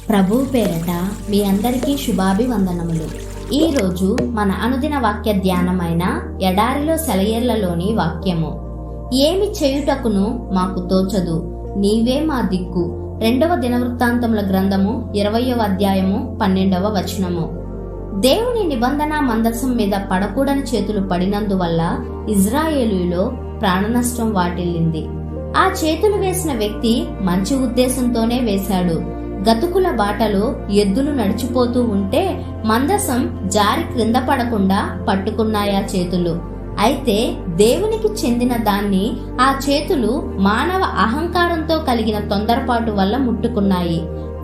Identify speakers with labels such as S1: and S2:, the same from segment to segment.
S1: ప్రభువు పేరట మీ అందరికీ శుభాభివందనములు. ఈరోజు మన అనుదిన వాక్య ధ్యానమైన ఎడారిలో సెలయేర్లలోని వాక్యము. ఏమి చేయుటకును మాకు తోచదు, నీవే మా దిక్కు. 2వ దినవృత్తాంతముల గ్రంథము 20వ అధ్యాయము 12వ వచనము. దేవుని నిబంధన మందసం మీద పడకూడని చేతులు పడినందువల్ల ఇజ్రాయేలులో ప్రాణనష్టం వాటిల్లింది. ఆ చేతులు వేసిన వ్యక్తి మంచి ఉద్దేశంతోనే వేశాడు. గతుకుల బాటలో ఎద్దులు నడిచిపోతూ ఉంటే మందసం జారి క్రింద పడకుండా పట్టుకున్నాయా చేతులు. అయితే దేవునికి చెందిన దాన్ని ఆ చేతులు మానవ అహంకారంతో కలిగిన తొందరపాటు వల్ల ముట్టుకున్నాయి.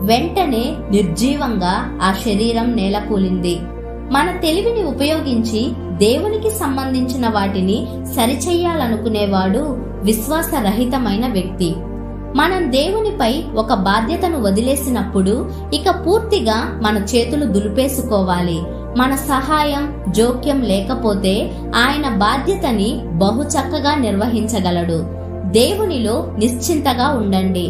S1: వెంటనే నిర్జీవంగా ఆ శరీరం నేలకూలింది. మన తెలివిని ఉపయోగించి దేవునికి సంబంధించిన వాటిని సరిచెయ్యాలనుకునేవాడు విశ్వాసరహితమైన వ్యక్తి. మనం దేవునిపై ఒక బాధ్యతను వదిలేసినప్పుడు ఇక పూర్తిగా మన చేతులు దులిపేసుకోవాలి. మన సహాయం, జోక్యం లేకపోతే ఆయన బాధ్యతని బహు చక్కగా నిర్వహించగలడు. దేవునిలో నిశ్చింతగా ఉండండి.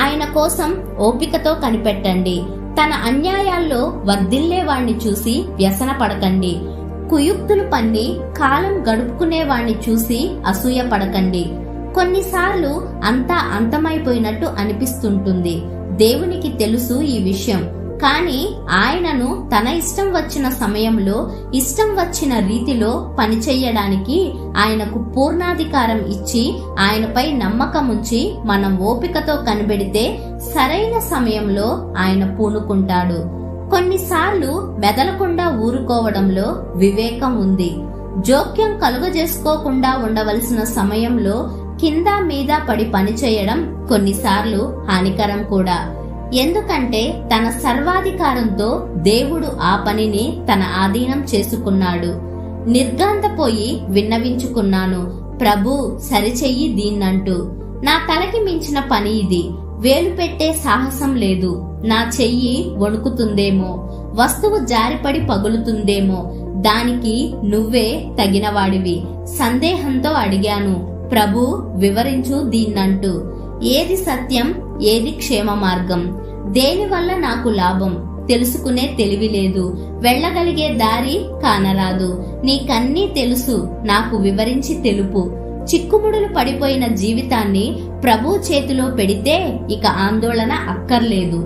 S1: ఆయన కోసం ఓపికతో కనిపెట్టండి. తన అన్యాయాల్లో వర్ధిల్లేవాణ్ణి చూసి వ్యసన పడకండి. కుయుక్తులు పన్ని కాలం గడుపుకునేవాణ్ణి చూసి అసూయ పడకండి. కొన్నిసార్లు అంతా అంతమైపోయినట్టు అనిపిస్తుంటుంది. దేవునికి తెలుసు ఈ విషయం. కానీ ఆయనను తన ఇష్టం వచ్చిన సమయంలో ఇష్టం వచ్చిన రీతిలో పనిచెయ్యడానికి ఆయనకు పూర్ణాధికారం ఇచ్చి ఆయనపై నమ్మకం ఉంచి మనం ఓపికతో కనిపెడితే సరైన సమయంలో ఆయన పూనుకుంటాడు. కొన్నిసార్లు మెదలకుండా ఊరుకోవడంలో వివేకం ఉంది. జోక్యం కలుగజేసుకోకుండా ఉండవలసిన సమయంలో కింద మీద పడి పనిచేయడం కొన్నిసార్లు హానికరం కూడా. ఎందుకంటే తన సర్వాధికారంతో దేవుడు ఆ పనిని తన ఆధీనం చేసుకున్నాడు. నిర్గాంతపోయి విన్నవించుకున్నాను, ప్రభు సరిచెయ్యి దీన్నంటూ. నా తలకి మించిన పని ఇది, వేలు పెట్టే సాహసం లేదు. నా చెయ్యి వణుకుతుందేమో, వస్తువు జారిపడి పగులుతుందేమో, దానికి నువ్వే తగినవాడివి. సందేహంతో అడిగాను, ప్రభు వివరించు దీన్నంటూ. ఏది సత్యం, ఏది క్షేమ మార్గం, దేనివల్ల నాకు లాభం తెలుసుకునే తెలివి లేదు. వెళ్ళగలిగే దారి కానరాదు. నీకన్నీ తెలుసు, నాకు వివరించి తెలుపు. చిక్కుముడులు పడిపోయిన జీవితాన్ని ప్రభు చేతిలో పెడితే ఇక ఆందోళన అక్కర్లేదు.